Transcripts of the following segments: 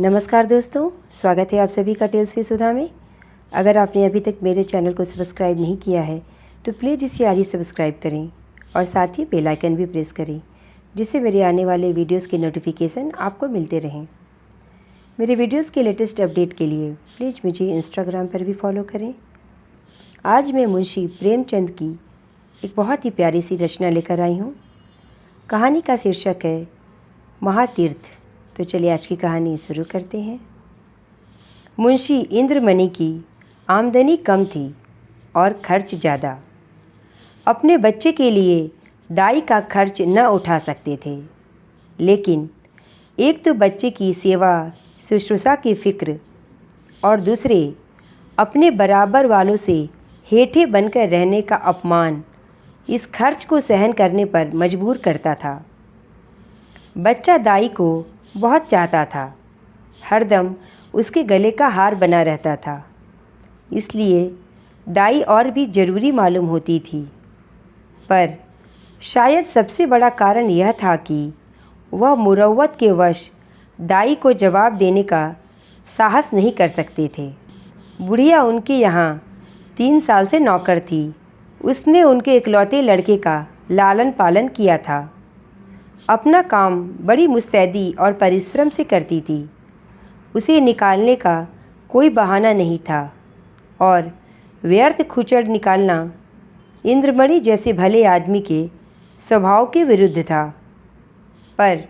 नमस्कार दोस्तों, स्वागत है आप सभी का टेल्स विद सुधा में। अगर आपने अभी तक मेरे चैनल को सब्सक्राइब नहीं किया है तो प्लीज़ इसे आज ही सब्सक्राइब करें और साथ ही बेल आइकन भी प्रेस करें, जिससे मेरे आने वाले वीडियोस के नोटिफिकेशन आपको मिलते रहें। मेरे वीडियोस के लेटेस्ट अपडेट के लिए प्लीज़ मुझे इंस्टाग्राम पर भी फॉलो करें। आज मैं मुंशी प्रेमचंद की एक बहुत ही प्यारी सी रचना लेकर आई हूँ। कहानी का शीर्षक है महातीर्थ। तो चलिए आज की कहानी शुरू करते हैं। मुंशी इंद्रमणि की आमदनी कम थी और खर्च ज़्यादा। अपने बच्चे के लिए दाई का खर्च न उठा सकते थे, लेकिन एक तो बच्चे की सेवा शुश्रूषा की फिक्र और दूसरे अपने बराबर वालों से हेठे बनकर रहने का अपमान इस खर्च को सहन करने पर मजबूर करता था। बच्चा दाई को बहुत चाहता था, हरदम उसके गले का हार बना रहता था, इसलिए दाई और भी ज़रूरी मालूम होती थी। पर शायद सबसे बड़ा कारण यह था कि वह मुरव्वत के वश दाई को जवाब देने का साहस नहीं कर सकते थे। बुढ़िया उनके यहाँ 3 साल से नौकर थी। उसने उनके इकलौते लड़के का लालन पालन किया था। अपना काम बड़ी मुस्तैदी और परिश्रम से करती थी। उसे निकालने का कोई बहाना नहीं था और व्यर्थ खुचड़ निकालना इंद्रमणि जैसे भले आदमी के स्वभाव के विरुद्ध था। पर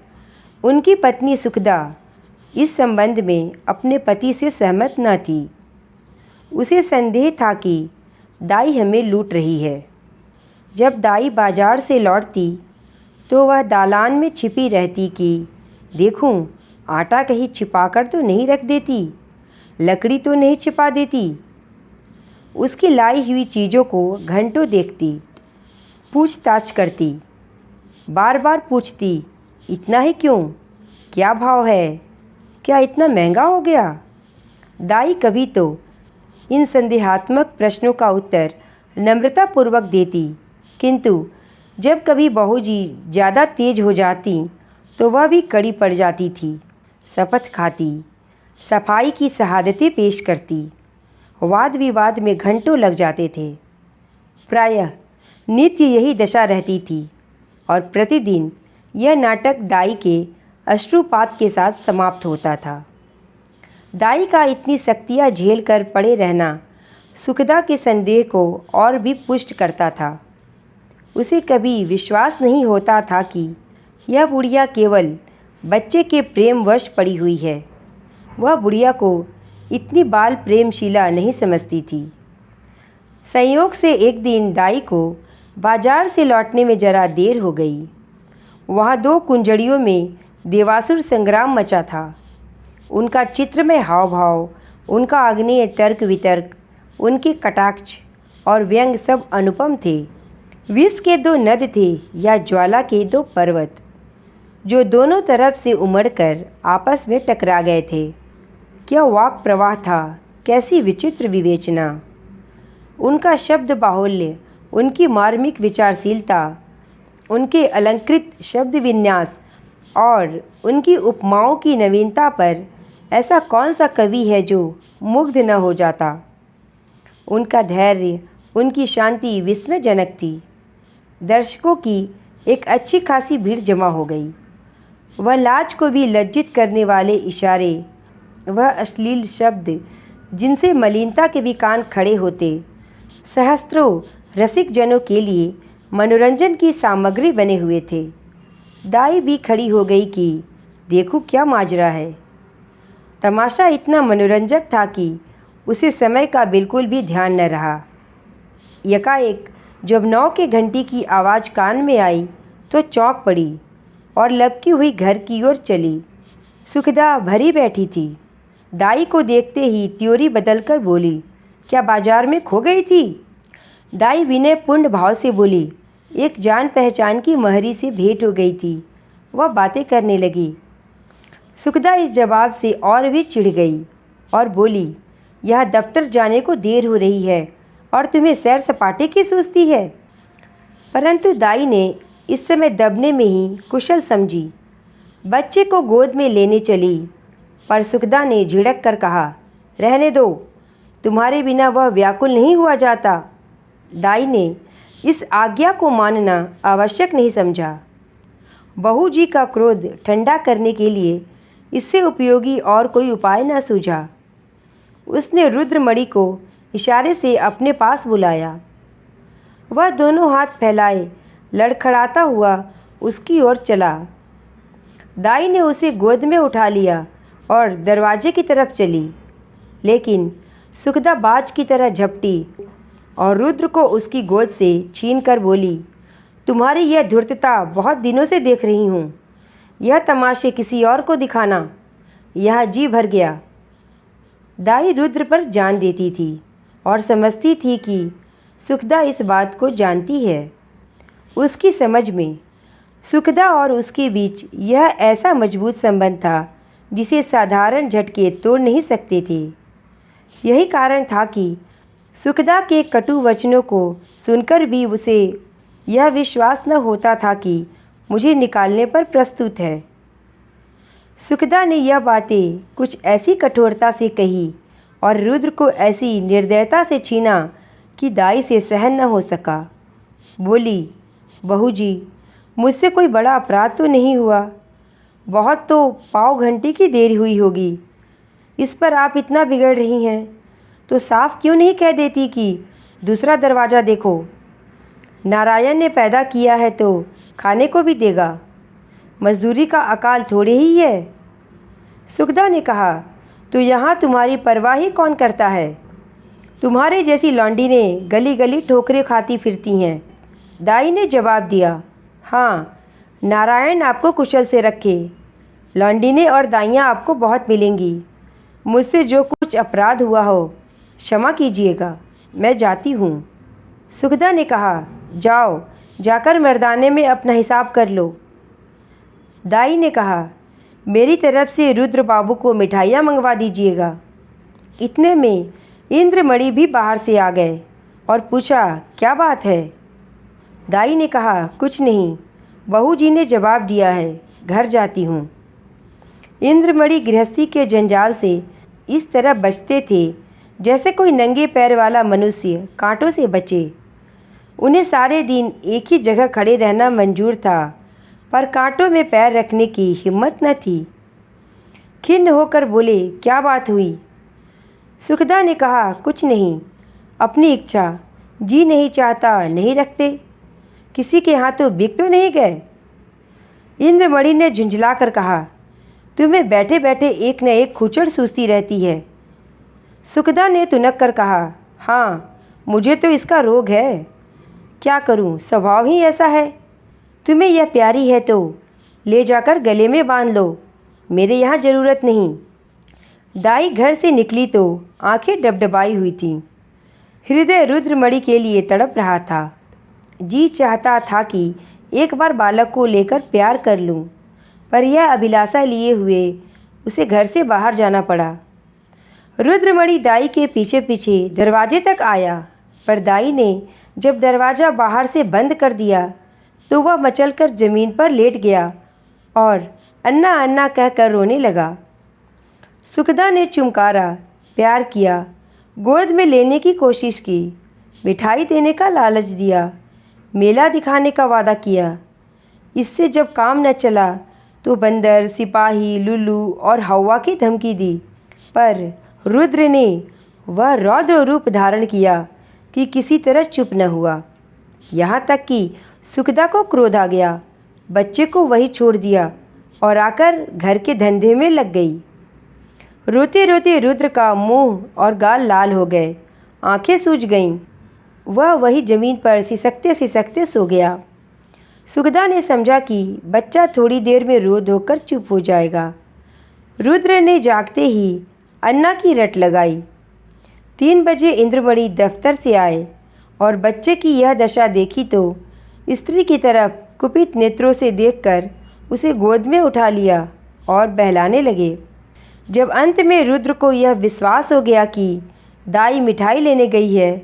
उनकी पत्नी सुखदा इस संबंध में अपने पति से सहमत न थी। उसे संदेह था कि दाई हमें लूट रही है। जब दाई बाजार से लौटती तो वह दालान में छिपी रहती कि देखूं आटा कहीं छिपाकर तो नहीं रख देती, लकड़ी तो नहीं छिपा देती। उसकी लाई हुई चीज़ों को घंटों देखती, पूछताछ करती, बार बार पूछती, इतना ही क्यों, क्या भाव है, क्या इतना महंगा हो गया। दाई कभी तो इन संदेहात्मक प्रश्नों का उत्तर नम्रतापूर्वक देती, किंतु जब कभी बहू जी ज़्यादा तेज हो जाती तो वह भी कड़ी पड़ जाती थी। शपथ खाती, सफाई की शहादतें पेश करती, वाद विवाद में घंटों लग जाते थे। प्रायः नित्य यही दशा रहती थी और प्रतिदिन यह नाटक दाई के अश्रुपात के साथ समाप्त होता था। दाई का इतनी सख्तियाँ झेल कर पड़े रहना सुखदा के संदेह को और भी पुष्ट करता था। उसे कभी विश्वास नहीं होता था कि यह बुढ़िया केवल बच्चे के प्रेमवश पड़ी हुई है। वह बुढ़िया को इतनी बाल प्रेमशीला नहीं समझती थी। संयोग से एक दिन दाई को बाजार से लौटने में जरा देर हो गई। वहाँ 2 कुंजड़ियों में देवासुर संग्राम मचा था। उनका चित्रमय हाव भाव, उनका आग्नेय तर्क वितर्क, उनके कटाक्ष और व्यंग सब अनुपम थे। विष के 2 नद थे या ज्वाला के 2 पर्वत, जो दोनों तरफ से उमड़कर आपस में टकरा गए थे। क्या वाक प्रवाह था, कैसी विचित्र विवेचना। उनका शब्द बाहुल्य, उनकी मार्मिक विचारशीलता, उनके अलंकृत शब्द विन्यास और उनकी उपमाओं की नवीनता पर ऐसा कौन सा कवि है जो मुग्ध न हो जाता। उनका धैर्य, उनकी शांति विस्मयजनक थी। दर्शकों की एक अच्छी खासी भीड़ जमा हो गई। वह लाज को भी लज्जित करने वाले इशारे, वह अश्लील शब्द जिनसे मलिनता के भी कान खड़े होते, सहस्त्रों रसिक जनों के लिए मनोरंजन की सामग्री बने हुए थे। दाई भी खड़ी हो गई कि देखो क्या माजरा है। तमाशा इतना मनोरंजक था कि उसे समय का बिल्कुल भी ध्यान न रहा। यकाएक जब 9 के घंटी की आवाज़ कान में आई तो चौंक पड़ी और लपकी हुई घर की ओर चली। सुखदा भरी बैठी थी। दाई को देखते ही त्योरी बदलकर बोली, क्या बाजार में खो गई थी। दाई विनयपूर्ण भाव से बोली, एक जान पहचान की महरी से भेंट हो गई थी। वह बातें करने लगी। सुखदा इस जवाब से और भी चिढ़ गई और बोली, यह दफ्तर जाने को देर हो रही है और तुम्हें सैर सपाटे की सूझती है। परंतु दाई ने इस समय दबने में ही कुशल समझी। बच्चे को गोद में लेने चली पर सुखदा ने झिड़क कर कहा, रहने दो, तुम्हारे बिना वह व्याकुल नहीं हुआ जाता। दाई ने इस आज्ञा को मानना आवश्यक नहीं समझा। बहू जी का क्रोध ठंडा करने के लिए इससे उपयोगी और कोई उपाय न सूझा। उसने रुद्रमणि को इशारे से अपने पास बुलाया। वह दोनों हाथ फैलाए लड़खड़ाता हुआ उसकी ओर चला। दाई ने उसे गोद में उठा लिया और दरवाजे की तरफ चली, लेकिन सुखदा बाज की तरह झपटी और रुद्र को उसकी गोद से छीन कर बोली, तुम्हारी यह धूर्तता बहुत दिनों से देख रही हूँ। यह तमाशे किसी और को दिखाना, यह जी भर गया। दाई रुद्र पर जान देती थी और समझती थी कि सुखदा इस बात को जानती है। उसकी समझ में सुखदा और उसके बीच यह ऐसा मजबूत संबंध था जिसे साधारण झटके तोड़ नहीं सकते थे। यही कारण था कि सुखदा के कटु वचनों को सुनकर भी उसे यह विश्वास न होता था कि मुझे निकालने पर प्रस्तुत है। सुखदा ने यह बातें कुछ ऐसी कठोरता से कही और रुद्र को ऐसी निर्दयता से छीना कि दाई से सहन न हो सका। बोली, बहू जी, मुझसे कोई बड़ा अपराध तो नहीं हुआ, बहुत तो पाव घंटे की देर हुई होगी, इस पर आप इतना बिगड़ रही हैं तो साफ क्यों नहीं कह देती कि दूसरा दरवाज़ा देखो। नारायण ने पैदा किया है तो खाने को भी देगा, मजदूरी का अकाल थोड़े ही है। सुखदा ने कहा, तो यहाँ तुम्हारी परवाह ही कौन करता है? तुम्हारे जैसी लौंडी ने गली गली ठोकरें खाती फिरती हैं। दाई ने जवाब दिया, हाँ, नारायण आपको कुशल से रखे। लौंडिने और दाइयाँ आपको बहुत मिलेंगी। मुझसे जो कुछ अपराध हुआ हो क्षमा कीजिएगा, मैं जाती हूँ। सुखदा ने कहा, जाओ, जाकर मर्दाने में अपना हिसाब कर लो। दाई ने कहा, मेरी तरफ से रुद्र बाबू को मिठाइयाँ मंगवा दीजिएगा। इतने में इंद्रमणि भी बाहर से आ गए और पूछा, क्या बात है? दाई ने कहा, कुछ नहीं, बहू जी ने जवाब दिया है, घर जाती हूँ। इंद्रमणि गृहस्थी के जंजाल से इस तरह बचते थे जैसे कोई नंगे पैर वाला मनुष्य कांटों से बचे। उन्हें सारे दिन एक ही जगह खड़े रहना मंजूर था, पर कांटों में पैर रखने की हिम्मत न थी। खिन्न होकर बोले, क्या बात हुई? सुखदा ने कहा, कुछ नहीं, अपनी इच्छा, जी नहीं चाहता नहीं रखते, किसी के हाथों बिक तो नहीं गए। इंद्रमणि ने झुंझला कर कहा, तुम्हें बैठे बैठे एक न एक खुचड़ सूझती रहती है। सुखदा ने तुनक कर कहा, हाँ, मुझे तो इसका रोग है, क्या करूं, स्वभाव ही ऐसा है। तुम्हें यह प्यारी है तो ले जाकर गले में बांध लो, मेरे यहाँ ज़रूरत नहीं। दाई घर से निकली तो आंखें डबडबाई हुई थीं। हृदय रुद्रमणि के लिए तड़प रहा था। जी चाहता था कि एक बार बालक को लेकर प्यार कर लूं, पर यह अभिलाषा लिए हुए उसे घर से बाहर जाना पड़ा। रुद्रमणि दाई के पीछे पीछे दरवाजे तक आया, पर दाई ने जब दरवाज़ा बाहर से बंद कर दिया तो वह मचलकर ज़मीन पर लेट गया और अन्ना अन्ना कहकर रोने लगा। सुखदा ने चुमकारा, प्यार किया, गोद में लेने की कोशिश की, मिठाई देने का लालच दिया, मेला दिखाने का वादा किया। इससे जब काम न चला तो बंदर, सिपाही, लुल्लू और हवा की धमकी दी, पर रुद्र ने वह रौद्र रूप धारण किया कि किसी तरह चुप न हुआ। यहाँ तक कि सुखदा को क्रोध आ गया, बच्चे को वही छोड़ दिया और आकर घर के धंधे में लग गई। रोते रोते रुद्र का मुंह और गाल लाल हो गए, आंखें सूज गईं। वह वही ज़मीन पर सिसकते सिसकते सो गया। सुखदा ने समझा कि बच्चा थोड़ी देर में रो धोकर चुप हो जाएगा। रुद्र ने जागते ही अन्ना की रट लगाई। 3 बजे इंद्रमणि दफ्तर से आए और बच्चे की यह दशा देखी तो स्त्री की तरफ कुपित नेत्रों से देखकर उसे गोद में उठा लिया और बहलाने लगे। जब अंत में रुद्र को यह विश्वास हो गया कि दाई मिठाई लेने गई है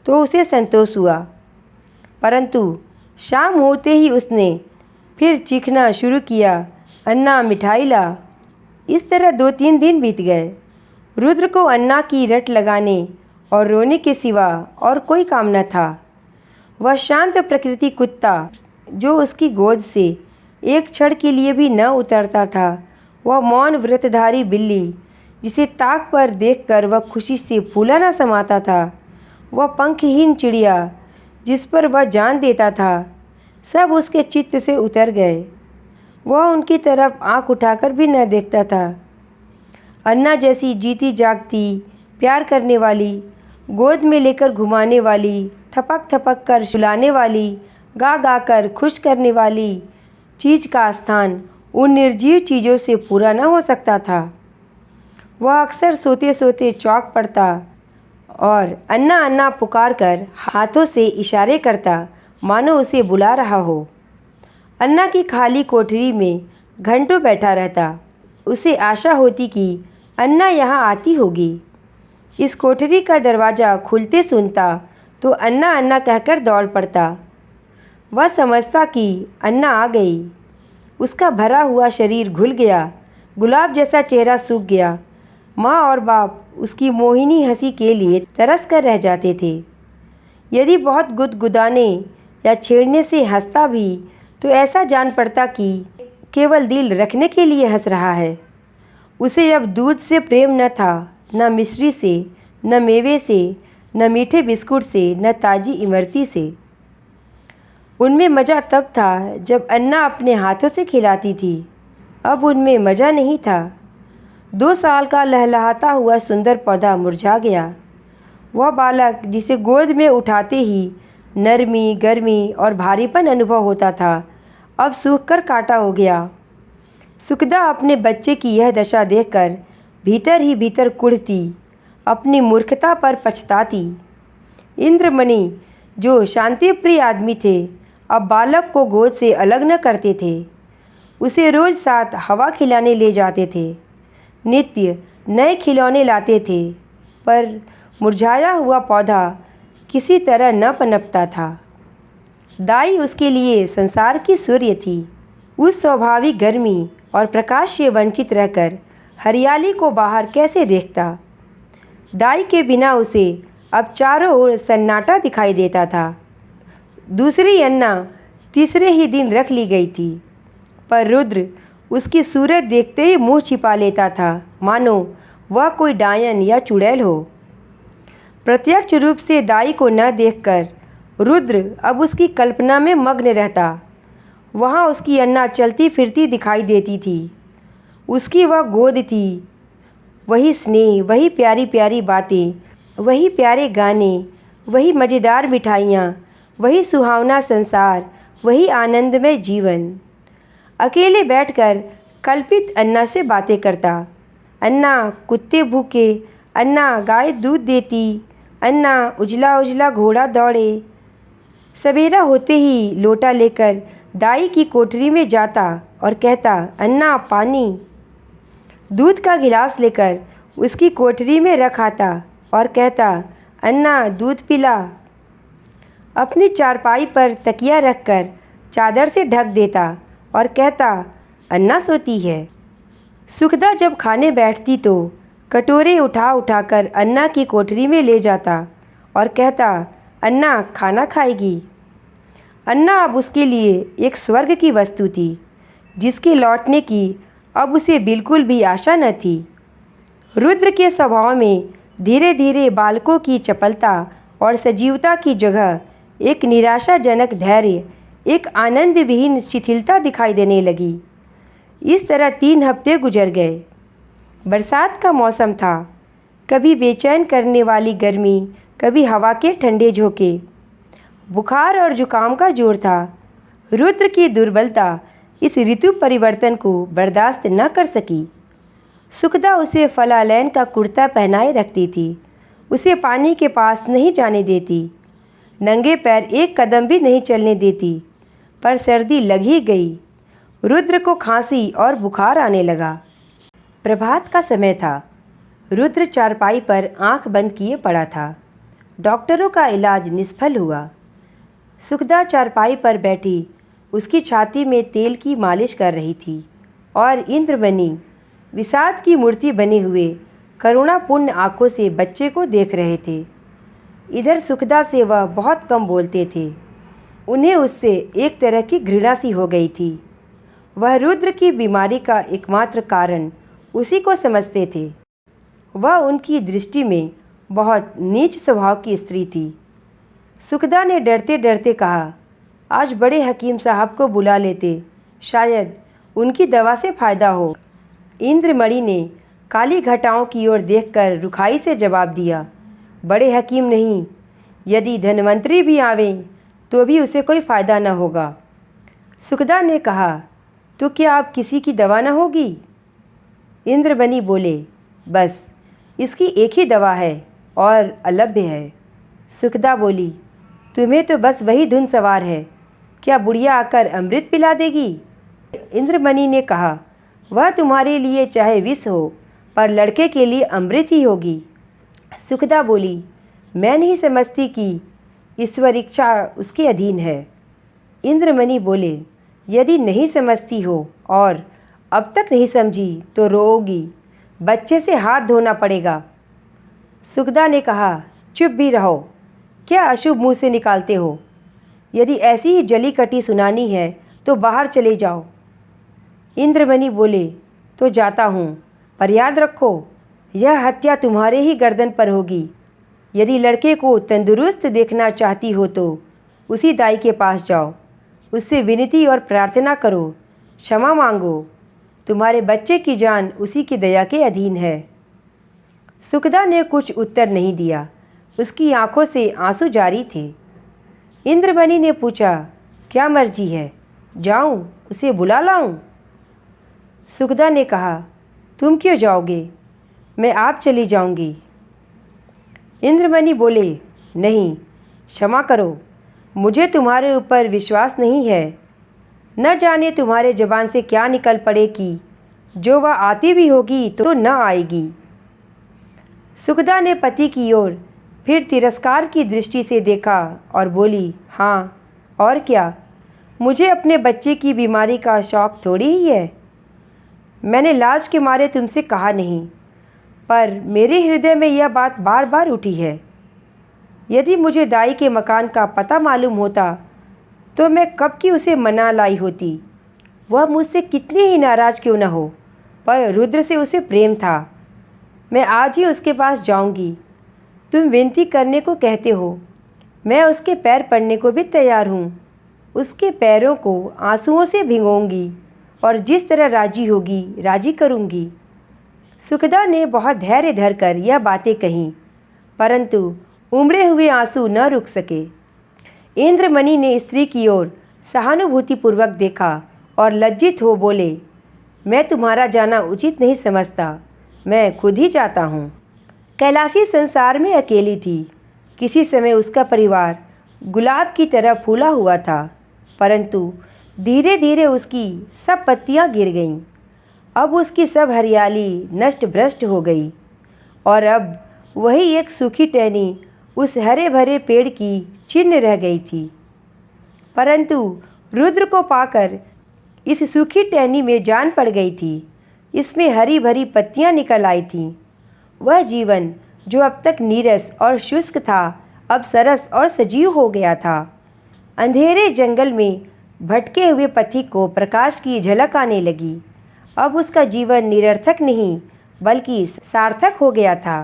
तो उसे संतोष हुआ, परंतु शाम होते ही उसने फिर चीखना शुरू किया, अन्ना मिठाई ला। इस तरह 2-3 दिन बीत गए। रुद्र को अन्ना की रट लगाने और रोने के सिवा और कोई काम न था। वह शांत प्रकृति कुत्ता जो उसकी गोद से एक क्षण के लिए भी न उतरता था, वह मौन व्रतधारी बिल्ली जिसे ताक पर देखकर वह खुशी से फूला न समाता था, वह पंखहीन चिड़िया जिस पर वह जान देता था, सब उसके चित्त से उतर गए। वह उनकी तरफ आंख उठाकर भी न देखता था। अन्ना जैसी जीती जागती, प्यार करने वाली, गोद में लेकर घुमाने वाली, थपक थपक कर सुलाने वाली, गा गा कर खुश करने वाली चीज़ का स्थान उन निर्जीव चीज़ों से पूरा न हो सकता था। वह अक्सर सोते सोते चौंक पड़ता और अन्ना अन्ना पुकार कर हाथों से इशारे करता, मानो उसे बुला रहा हो। अन्ना की खाली कोठरी में घंटों बैठा रहता। उसे आशा होती कि अन्ना यहाँ आती होगी। इस कोठरी का दरवाज़ा खुलते सुनता तो अन्ना अन्ना कहकर दौड़ पड़ता। वह समझता कि अन्ना आ गई। उसका भरा हुआ शरीर घुल गया, गुलाब जैसा चेहरा सूख गया। माँ और बाप उसकी मोहिनी हंसी के लिए तरस कर रह जाते थे। यदि बहुत गुदगुदाने या छेड़ने से हंसता भी तो ऐसा जान पड़ता कि केवल दिल रखने के लिए हंस रहा है। उसे अब दूध से प्रेम न था, न मिश्री से, न मेवे से, न मीठे बिस्कुट से, न ताज़ी इमरती से। उनमें मज़ा तब था जब अन्ना अपने हाथों से खिलाती थी। अब उनमें मज़ा नहीं था। 2 साल का लहलहाता हुआ सुंदर पौधा मुरझा गया। वह बालक जिसे गोद में उठाते ही नरमी, गर्मी और भारीपन अनुभव होता था, अब सूख कर कांटा हो गया। सुखदा अपने बच्चे की यह दशा देखकर भीतर ही भीतर कुढ़ती, अपनी मूर्खता पर पछताती। इंद्रमणि जो शांतिप्रिय आदमी थे, अब बालक को गोद से अलग न करते थे। उसे रोज़ साथ हवा खिलाने ले जाते थे, नित्य नए खिलौने लाते थे, पर मुरझाया हुआ पौधा किसी तरह न पनपता था। दाई उसके लिए संसार की सूर्य थी। उस स्वाभाविक गर्मी और प्रकाश से वंचित रहकर हरियाली को बाहर कैसे देखता। दाई के बिना उसे अब चारों ओर सन्नाटा दिखाई देता था। दूसरी अन्ना तीसरे ही दिन रख ली गई थी, पर रुद्र उसकी सूरत देखते ही मुंह छिपा लेता था, मानो वह कोई डायन या चुड़ैल हो। प्रत्यक्ष रूप से दाई को न देखकर रुद्र अब उसकी कल्पना में मग्न रहता। वहाँ उसकी अन्ना चलती फिरती दिखाई देती थी। उसकी वह गोद थी, वही स्नेह, वही प्यारी प्यारी बातें, वही प्यारे गाने, वही मज़ेदार मिठाइयाँ, वही सुहावना संसार, वही आनंदमय जीवन। अकेले बैठकर कल्पित अन्ना से बातें करता। अन्ना कुत्ते भूखे, अन्ना गाय दूध देती, अन्ना उजला उजला घोड़ा दौड़े। सवेरा होते ही लोटा लेकर दाई की कोठरी में जाता और कहता, अन्ना पानी। दूध का गिलास लेकर उसकी कोठरी में रख आता और कहता, अन्ना दूध पिला। अपनी चारपाई पर तकिया रखकर चादर से ढक देता और कहता, अन्ना सोती है। सुखदा जब खाने बैठती तो कटोरे उठा उठाकर अन्ना की कोठरी में ले जाता और कहता, अन्ना खाना खाएगी। अन्ना अब उसके लिए एक स्वर्ग की वस्तु थी, जिसके लौटने की अब उसे बिल्कुल भी आशा न थी। रुद्र के स्वभाव में धीरे धीरे बालकों की चपलता और सजीवता की जगह एक निराशाजनक धैर्य, एक आनंद विहीन शिथिलता दिखाई देने लगी। इस तरह 3 हफ्ते गुजर गए। बरसात का मौसम था। कभी बेचैन करने वाली गर्मी, कभी हवा के ठंडे झोंके। बुखार और जुकाम का जोर था। रुद्र की दुर्बलता इस ऋतु परिवर्तन को बर्दाश्त न कर सकी। सुखदा उसे फलालैन का कुर्ता पहनाए रखती थी। उसे पानी के पास नहीं जाने देती। नंगे पैर एक कदम भी नहीं चलने देती। पर सर्दी लग ही गई। रुद्र को खांसी और बुखार आने लगा। प्रभात का समय था। रुद्र चारपाई पर आंख बंद किए पड़ा था। डॉक्टरों का इलाज निष्फल हुआ। सुखदा चारपाई पर बैठी उसकी छाती में तेल की मालिश कर रही थी और इंद्रमणि विषाद की मूर्ति बने हुए करुणापूर्ण आंखों से बच्चे को देख रहे थे। इधर सुखदा से वह बहुत कम बोलते थे। उन्हें उससे एक तरह की घृणा सी हो गई थी। वह रुद्र की बीमारी का एकमात्र कारण उसी को समझते थे। वह उनकी दृष्टि में बहुत नीच स्वभाव की स्त्री थी। सुखदा ने डरते डरते कहा, आज बड़े हकीम साहब को बुला लेते, शायद उनकी दवा से फ़ायदा हो। इंद्रमणि ने काली घटाओं की ओर देखकर रुखाई से जवाब दिया, बड़े हकीम नहीं, यदि धनवंतरी भी आवें तो भी उसे कोई फ़ायदा न होगा। सुखदा ने कहा, तो क्या आप किसी की दवा न होगी? इंद्रमणि बोले, बस इसकी एक ही दवा है और अलभ्य है। सुखदा बोली, तुम्हें तो बस वही धुन सवार है, क्या बुढ़िया आकर अमृत पिला देगी? इंद्रमणि ने कहा, वह तुम्हारे लिए चाहे विष हो, पर लड़के के लिए अमृत ही होगी। सुखदा बोली, मैं नहीं समझती कि ईश्वर इच्छा उसके अधीन है। इंद्रमणि बोले, यदि नहीं समझती हो और अब तक नहीं समझी तो रोओगी, बच्चे से हाथ धोना पड़ेगा। सुखदा ने कहा, चुप भी रहो, क्या अशुभ मुँह से निकालते हो? यदि ऐसी ही जली कटी सुनानी है तो बाहर चले जाओ। इंद्रमणि बोले, तो जाता हूँ, पर याद रखो यह हत्या तुम्हारे ही गर्दन पर होगी। यदि लड़के को तंदुरुस्त देखना चाहती हो तो उसी दाई के पास जाओ, उससे विनती और प्रार्थना करो, क्षमा मांगो, तुम्हारे बच्चे की जान उसी की दया के अधीन है। सुखदा ने कुछ उत्तर नहीं दिया, उसकी आंखों से आंसू जारी थे। इंद्रमणि ने पूछा, क्या मर्जी है, जाऊं उसे बुला लाऊं? सुखदा ने कहा, तुम क्यों जाओगे, मैं आप चली जाऊंगी। इंद्रमणि बोले, नहीं, क्षमा करो, मुझे तुम्हारे ऊपर विश्वास नहीं है। न जाने तुम्हारे ज़बान से क्या निकल पड़े कि जो वह आती भी होगी तो न आएगी। सुखदा ने पति की ओर फिर तिरस्कार की दृष्टि से देखा और बोली, हाँ और क्या, मुझे अपने बच्चे की बीमारी का शौक थोड़ी ही है। मैंने लाज के मारे तुमसे कहा नहीं, पर मेरे हृदय में यह बात बार बार उठी है। यदि मुझे दाई के मकान का पता मालूम होता तो मैं कब की उसे मना लाई होती। वह मुझसे कितनी ही नाराज़ क्यों न हो, पर रुद्र से उसे प्रेम था। मैं आज ही उसके पास जाऊंगी। तुम विनती करने को कहते हो, मैं उसके पैर पड़ने को भी तैयार हूँ। उसके पैरों को आंसुओं से भिगोऊंगी और जिस तरह राजी होगी राजी करूँगी। सुखदा ने बहुत धैर्य धरकर यह बातें कहीं, परंतु उमड़े हुए आंसू न रुक सके। इंद्रमणि ने स्त्री की ओर सहानुभूतिपूर्वक देखा और लज्जित हो बोले, मैं तुम्हारा जाना उचित नहीं समझता, मैं खुद ही जाता हूँ। कैलाशी संसार में अकेली थी। किसी समय उसका परिवार गुलाब की तरह फूला हुआ था, परंतु धीरे धीरे उसकी सब पत्तियाँ गिर गईं। अब उसकी सब हरियाली नष्ट भ्रष्ट हो गई और अब वही एक सूखी टहनी उस हरे भरे पेड़ की चिन्ह रह गई थी। परंतु रुद्र को पाकर इस सूखी टहनी में जान पड़ गई थी। इसमें हरी भरी पत्तियां निकल आई थीं। वह जीवन जो अब तक नीरस और शुष्क था, अब सरस और सजीव हो गया था। अंधेरे जंगल में भटके हुए पथिक को प्रकाश की झलक आने लगी। अब उसका जीवन निरर्थक नहीं बल्कि सार्थक हो गया था।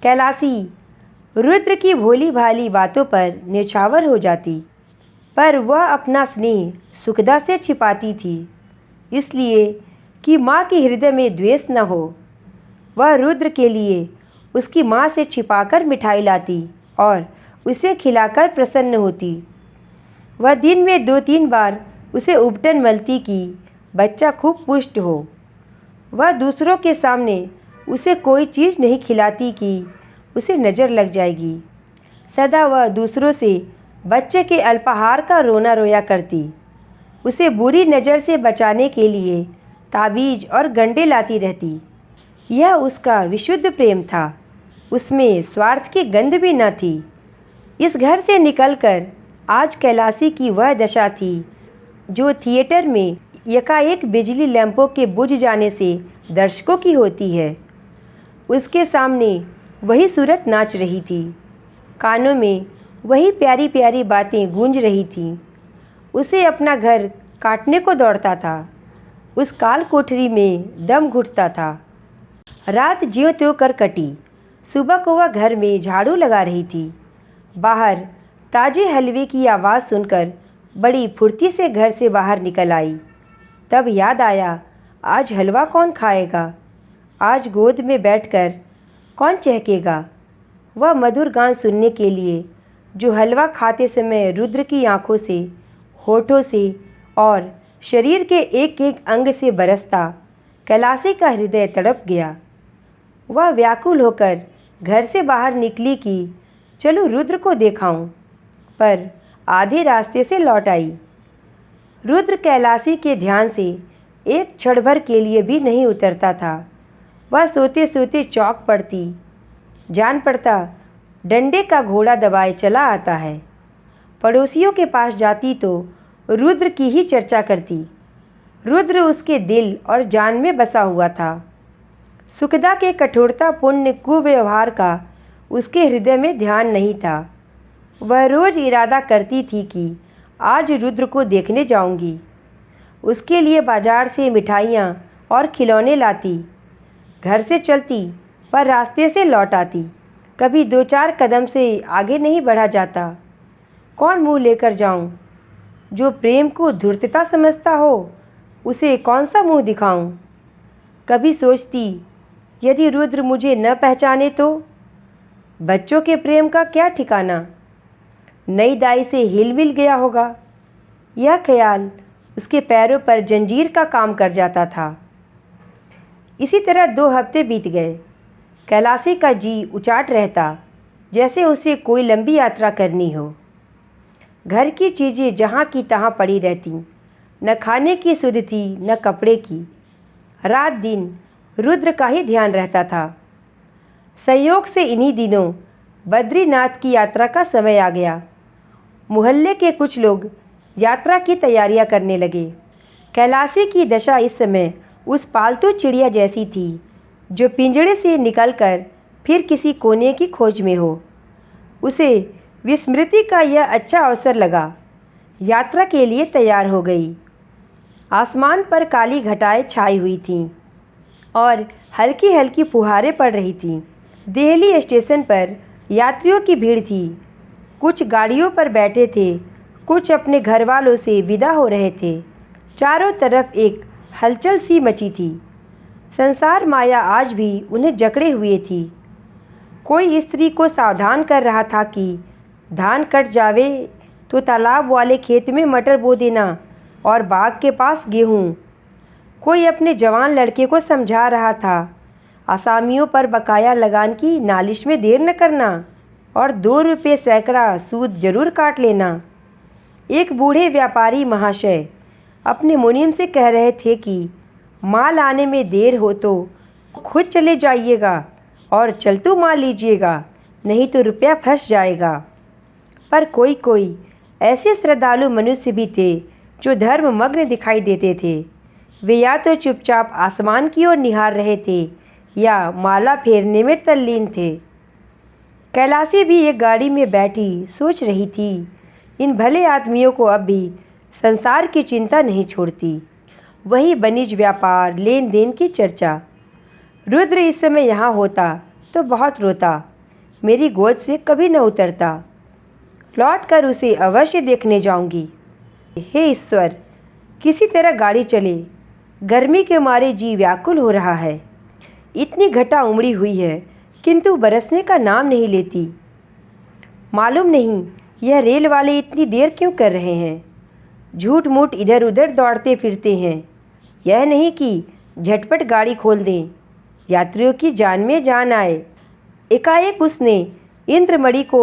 कैलाशी रुद्र की भोली भाली बातों पर न्यौछावर हो जाती, पर वह अपना स्नेह सुखदा से छिपाती थी, इसलिए कि माँ के हृदय में द्वेष न हो। वह रुद्र के लिए उसकी माँ से छिपाकर मिठाई लाती और उसे खिलाकर प्रसन्न होती। वह दिन में 2-3 बार उसे उपटन मलती कि बच्चा खूब पुष्ट हो। वह दूसरों के सामने उसे कोई चीज़ नहीं खिलाती कि उसे नज़र लग जाएगी। सदा वह दूसरों से बच्चे के अल्पाहार का रोना रोया करती। उसे बुरी नज़र से बचाने के लिए ताबीज़ और गंडे लाती रहती। यह उसका विशुद्ध प्रेम था, उसमें स्वार्थ की गंध भी न थी। इस घर से निकलकर आज कैलाशी की वह दशा थी जो थिएटर में यकाएक बिजली लैंपों के बुझ जाने से दर्शकों की होती है। उसके सामने वही सूरत नाच रही थी, कानों में वही प्यारी प्यारी बातें गूंज रही थीं। उसे अपना घर काटने को दौड़ता था। उस काल कोठरी में दम घुटता था। रात ज्यों त्यों कर कटी। सुबह को वह घर में झाड़ू लगा रही थी। बाहर ताजे हलवे की आवाज़ सुनकर बड़ी फुर्ती से घर से बाहर निकल आई। तब याद आया, आज हलवा कौन खाएगा, आज गोद में बैठकर कौन चहकेगा। वह मधुर गान सुनने के लिए जो हलवा खाते समय रुद्र की आंखों से, होठों से और शरीर के एक एक अंग से बरसता, कैलाशी का हृदय तड़प गया। वह व्याकुल होकर घर से बाहर निकली कि चलो रुद्र को देखाऊं, पर आधे रास्ते से लौट आई। रुद्र कैलाशी के ध्यान से एक क्षण भर के लिए भी नहीं उतरता था। वह सोते सोते चौंक पड़ती, जान पड़ता डंडे का घोड़ा दबाए चला आता है। पड़ोसियों के पास जाती तो रुद्र की ही चर्चा करती। रुद्र उसके दिल और जान में बसा हुआ था। सुखदा के कठोरतापूर्ण कुव्यवहार का उसके हृदय में ध्यान नहीं था। वह रोज़ इरादा करती थी कि आज रुद्र को देखने जाऊंगी। उसके लिए बाजार से मिठाइयाँ और खिलौने लाती। घर से चलती पर रास्ते से लौट आती। कभी 2-4 कदम से आगे नहीं बढ़ा जाता। कौन मुँह लेकर जाऊं? जो प्रेम को धूर्तता समझता हो उसे कौन सा मुँह दिखाऊं? कभी सोचती, यदि रुद्र मुझे न पहचाने तो? बच्चों के प्रेम का क्या ठिकाना, नई दाई से हिल मिल गया होगा। यह ख्याल उसके पैरों पर जंजीर का काम कर जाता था। इसी तरह 2 हफ्ते बीत गए। कैलाशी का जी उचाट रहता, जैसे उसे कोई लंबी यात्रा करनी हो। घर की चीज़ें जहाँ की तहाँ पड़ी रहती, न खाने की सुध थी न कपड़े की। रात दिन रुद्र का ही ध्यान रहता था। संयोग से इन्हीं दिनों बद्रीनाथ की यात्रा का समय आ गया। मोहल्ले के कुछ लोग यात्रा की तैयारियां करने लगे। कैलाशी की दशा इस समय उस पालतू चिड़िया जैसी थी जो पिंजड़े से निकलकर फिर किसी कोने की खोज में हो। उसे विस्मृति का यह अच्छा अवसर लगा। यात्रा के लिए तैयार हो गई। आसमान पर काली घटाएं छाई हुई थीं और हल्की हल्की फुहारें पड़ रही थीं। देहली स्टेशन पर यात्रियों की भीड़ थी। कुछ गाड़ियों पर बैठे थे, कुछ अपने घर वालों से विदा हो रहे थे। चारों तरफ एक हलचल सी मची थी। संसार माया आज भी उन्हें जकड़े हुए थी। कोई स्त्री को सावधान कर रहा था कि धान कट जावे तो तालाब वाले खेत में मटर बो देना और बाग के पास गेहूँ। कोई अपने जवान लड़के को समझा रहा था, आसामियों पर बकाया लगान की नालिश में देर न करना और 2 रुपये सैकड़ा सूद जरूर काट लेना। एक बूढ़े व्यापारी महाशय अपने मुनीम से कह रहे थे कि माल आने में देर हो तो खुद चले जाइएगा और चलतू माल लीजिएगा, नहीं तो रुपया फंस जाएगा। पर कोई कोई ऐसे श्रद्धालु मनुष्य भी थे जो धर्ममग्न दिखाई देते थे। वे या तो चुपचाप आसमान की ओर निहार रहे थे या माला फेरने में तल्लीन थे। कैलाशी भी एक गाड़ी में बैठी सोच रही थी, इन भले आदमियों को अब भी संसार की चिंता नहीं छोड़ती। वही वनिज व्यापार, लेन देन की चर्चा। रुद्र इस समय यहाँ होता तो बहुत रोता, मेरी गोद से कभी न उतरता। लौट कर उसे अवश्य देखने जाऊंगी। हे ईश्वर, किसी तरह गाड़ी चले। गर्मी के मारे जी व्याकुल हो रहा है। इतनी घटा उमड़ी हुई है किंतु बरसने का नाम नहीं लेती। मालूम नहीं यह रेल वाले इतनी देर क्यों कर रहे हैं। झूठ मूठ इधर उधर दौड़ते फिरते हैं। यह नहीं कि झटपट गाड़ी खोल दें, यात्रियों की जान में जान आए। एकाएक उसने इंद्रमणि को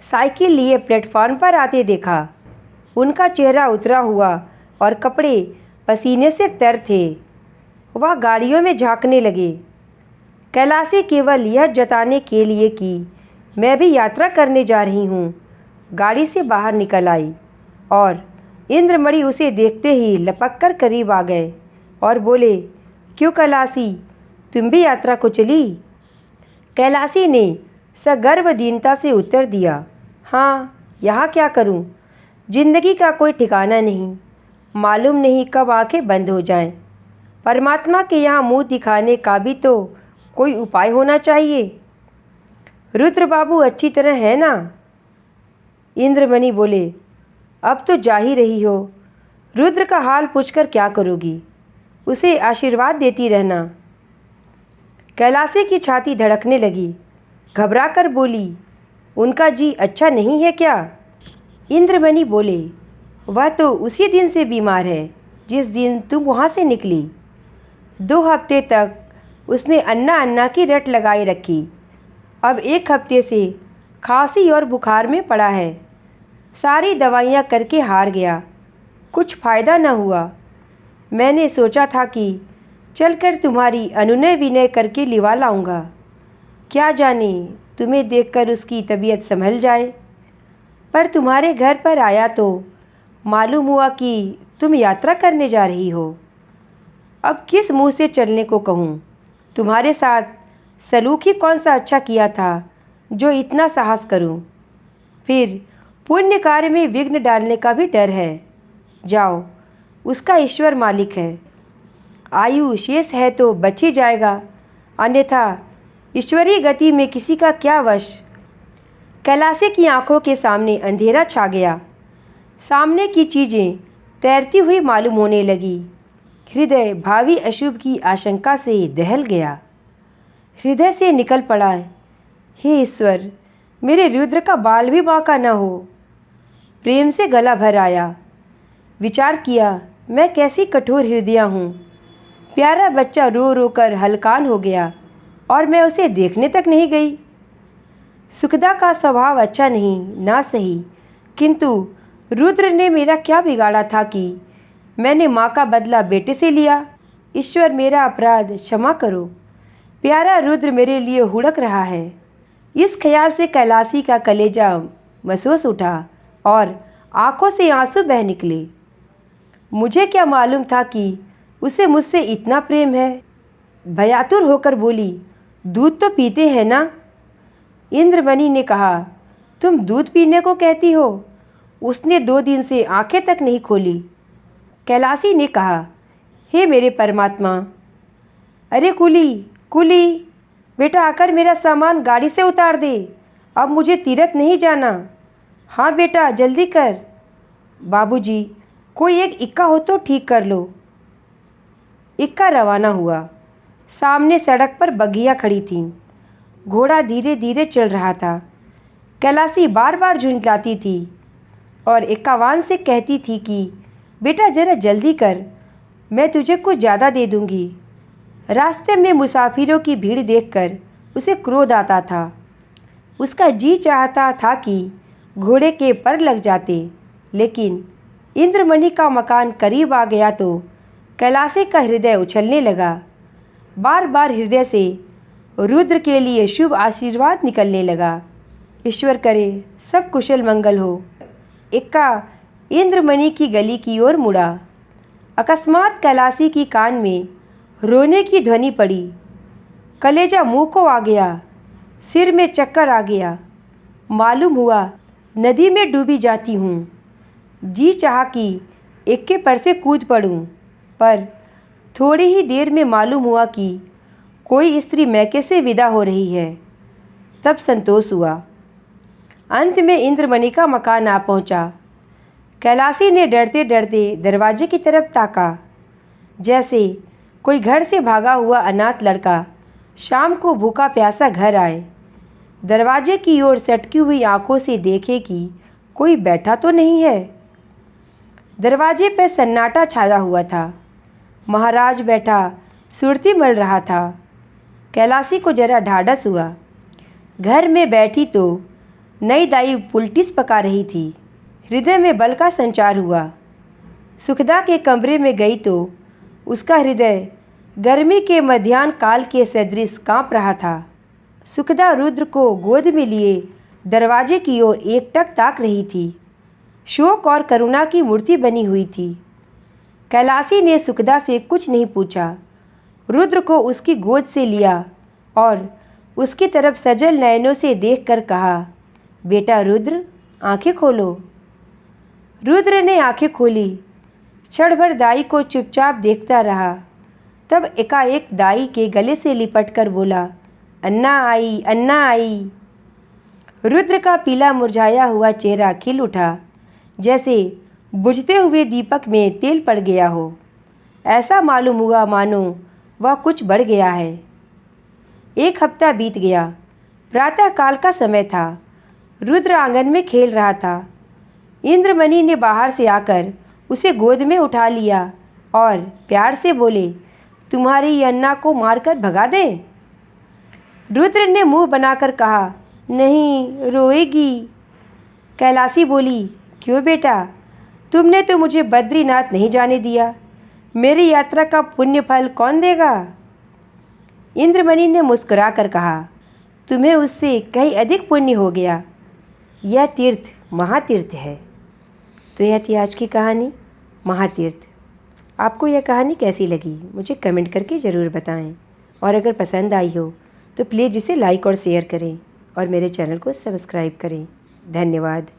साइकिल लिए प्लेटफॉर्म पर आते देखा। उनका चेहरा उतरा हुआ और कपड़े पसीने से तर थे। वह गाड़ियों में झांकने लगे। कैलाशी केवल यह जताने के लिए कि मैं भी यात्रा करने जा रही हूँ, गाड़ी से बाहर निकल आई और इंद्रमणि उसे देखते ही लपक कर करीब आ गए और बोले, क्यों कैलासी, तुम भी यात्रा को चली? कैलासी ने सगर्व दीनता से उत्तर दिया, हाँ, यहाँ क्या करूँ, जिंदगी का कोई ठिकाना नहीं, मालूम नहीं कब आंखें बंद हो जाएं। परमात्मा के यहाँ मुंह दिखाने का भी तो कोई उपाय होना चाहिए। रुद्र बाबू अच्छी तरह है ना? इंद्रमणि बोले, अब तो जा ही रही हो, रुद्र का हाल पूछकर क्या करोगी? उसे आशीर्वाद देती रहना। कैलासी की छाती धड़कने लगी, घबरा कर बोली, उनका जी अच्छा नहीं है क्या? इंद्रमणि बोले, वह तो उसी दिन से बीमार है जिस दिन तुम वहाँ से निकली। 2 हफ्ते तक उसने अन्ना अन्ना की रट लगाई रखी। अब 1 हफ्ते से खांसी और बुखार में पड़ा है। सारी दवाइयाँ करके हार गया, कुछ फ़ायदा न हुआ। मैंने सोचा था कि चलकर तुम्हारी अनुनय विनय करके लिवा लाऊंगा। क्या जाने तुम्हें देखकर उसकी तबीयत संभल जाए। पर तुम्हारे घर पर आया तो मालूम हुआ कि तुम यात्रा करने जा रही हो। अब किस मुंह से चलने को कहूँ? तुम्हारे साथ सलूक ही कौन सा अच्छा किया था जो इतना साहस करूँ? फिर पुण्य कार्य में विघ्न डालने का भी डर है। जाओ, उसका ईश्वर मालिक है। आयु शेष है तो बच ही जाएगा, अन्यथा ईश्वरीय गति में किसी का क्या वश। कैलासी की आंखों के सामने अंधेरा छा गया। सामने की चीज़ें तैरती हुई मालूम होने लगी। हृदय भावी अशुभ की आशंका से दहल गया। हृदय से निकल पड़ा, हे ईश्वर, मेरे रुद्र का बाल भी बांका न हो। प्रेम से गला भर आया। विचार किया, मैं कैसी कठोर हृदय हूँ। प्यारा बच्चा रो रो कर हलकान हो गया और मैं उसे देखने तक नहीं गई। सुखदा का स्वभाव अच्छा नहीं, ना सही, किंतु रुद्र ने मेरा क्या बिगाड़ा था कि मैंने माँ का बदला बेटे से लिया। ईश्वर, मेरा अपराध क्षमा करो। प्यारा रुद्र मेरे लिए हुड़क रहा है। इस ख्याल से कैलासी का कलेजा महसूस उठा और आंखों से आंसू बह निकले। मुझे क्या मालूम था कि उसे मुझसे इतना प्रेम है। भयातुर होकर बोली, दूध तो पीते हैं ना? इंद्रमणि ने कहा, तुम दूध पीने को कहती हो? उसने 2 दिन से आंखें तक नहीं खोली। कैलासी ने कहा, हे मेरे परमात्मा। अरे कुली, कुली, बेटा आकर मेरा सामान गाड़ी से उतार दे, अब मुझे तीरथ नहीं जाना। हाँ बेटा, जल्दी कर। बाबूजी, कोई एक इक्का हो तो ठीक कर लो। इक्का रवाना हुआ। सामने सड़क पर बग्घियाँ खड़ी थीं। घोड़ा धीरे धीरे चल रहा था। कैलासी बार बार झुंझलाती थी और इक्कावान से कहती थी कि बेटा जरा जल्दी कर, मैं तुझे कुछ ज़्यादा दे दूँगी। रास्ते में मुसाफिरों की भीड़ देखकर उसे क्रोध आता था। उसका जी चाहता था कि घोड़े के पर लग जाते, लेकिन इंद्रमणि का मकान करीब आ गया तो कैलासी का हृदय उछलने लगा। बार बार हृदय से रुद्र के लिए शुभ आशीर्वाद निकलने लगा। ईश्वर करे सब कुशल मंगल हो। इक्का इंद्रमणि की गली की ओर मुड़ा। अकस्मात कैलासी की कान में रोने की ध्वनि पड़ी। कलेजा मुंह को आ गया, सिर में चक्कर आ गया। मालूम हुआ नदी में डूबी जाती हूँ। जी चाहा कि इक्के पर से कूद पड़ूँ, पर थोड़ी ही देर में मालूम हुआ कि कोई स्त्री मैके से विदा हो रही है। तब संतोष हुआ। अंत में इंद्रमणि का मकान आ पहुँचा। कैलासी ने डरते डरते दरवाजे की तरफ ताका, जैसे कोई घर से भागा हुआ अनाथ लड़का शाम को भूखा प्यासा घर आए। दरवाजे की ओर सटकी हुई आंखों से देखे कि कोई बैठा तो नहीं है। दरवाजे पर सन्नाटा छाया हुआ था। महाराज बैठा सुरती मल रहा था। कैलासी को जरा ढाढ़स हुआ। घर में बैठी तो नई दाई पुलटिस पका रही थी। हृदय में बल का संचार हुआ। सुखदा के कमरे में गई तो उसका हृदय गर्मी के मध्याह्न काल के सदृश काँप रहा था। सुखदा रुद्र को गोद में लिए दरवाजे की ओर एकटक ताक रही थी। शोक और करुणा की मूर्ति बनी हुई थी। कैलाशी ने सुखदा से कुछ नहीं पूछा। रुद्र को उसकी गोद से लिया और उसकी तरफ सजल नयनों से देखकर कहा, बेटा रुद्र, आंखें खोलो। रुद्र ने आंखें खोली। क्षण भर दाई को चुपचाप देखता रहा। तब एकाएक दाई के गले से लिपटकर बोला, अन्ना आई, अन्ना आई। रुद्र का पीला मुरझाया हुआ चेहरा खिल उठा, जैसे बुझते हुए दीपक में तेल पड़ गया हो। ऐसा मालूम हुआ मानो वह कुछ बढ़ गया है। 1 हफ्ता बीत गया। प्रातःकाल का समय था। रुद्र आंगन में खेल रहा था। इंद्रमणि ने बाहर से आकर उसे गोद में उठा लिया और प्यार से बोले, तुम्हारी अन्ना को मारकर भगा दें? रुद्र ने मुंह बनाकर कहा, नहीं, रोएगी। कैलाशी बोली, क्यों बेटा, तुमने तो मुझे बद्रीनाथ नहीं जाने दिया। मेरी यात्रा का पुण्य फल कौन देगा? इंद्रमणि ने मुस्कुराकर कहा, तुम्हें उससे कहीं अधिक पुण्य हो गया। यह तीर्थ महातीर्थ है। तो यह थी आज की कहानी महातीर्थ। आपको यह कहानी कैसी लगी मुझे कमेंट करके ज़रूर बताएं, और अगर पसंद आई हो तो प्लीज़ इसे लाइक और शेयर करें और मेरे चैनल को सब्सक्राइब करें। धन्यवाद।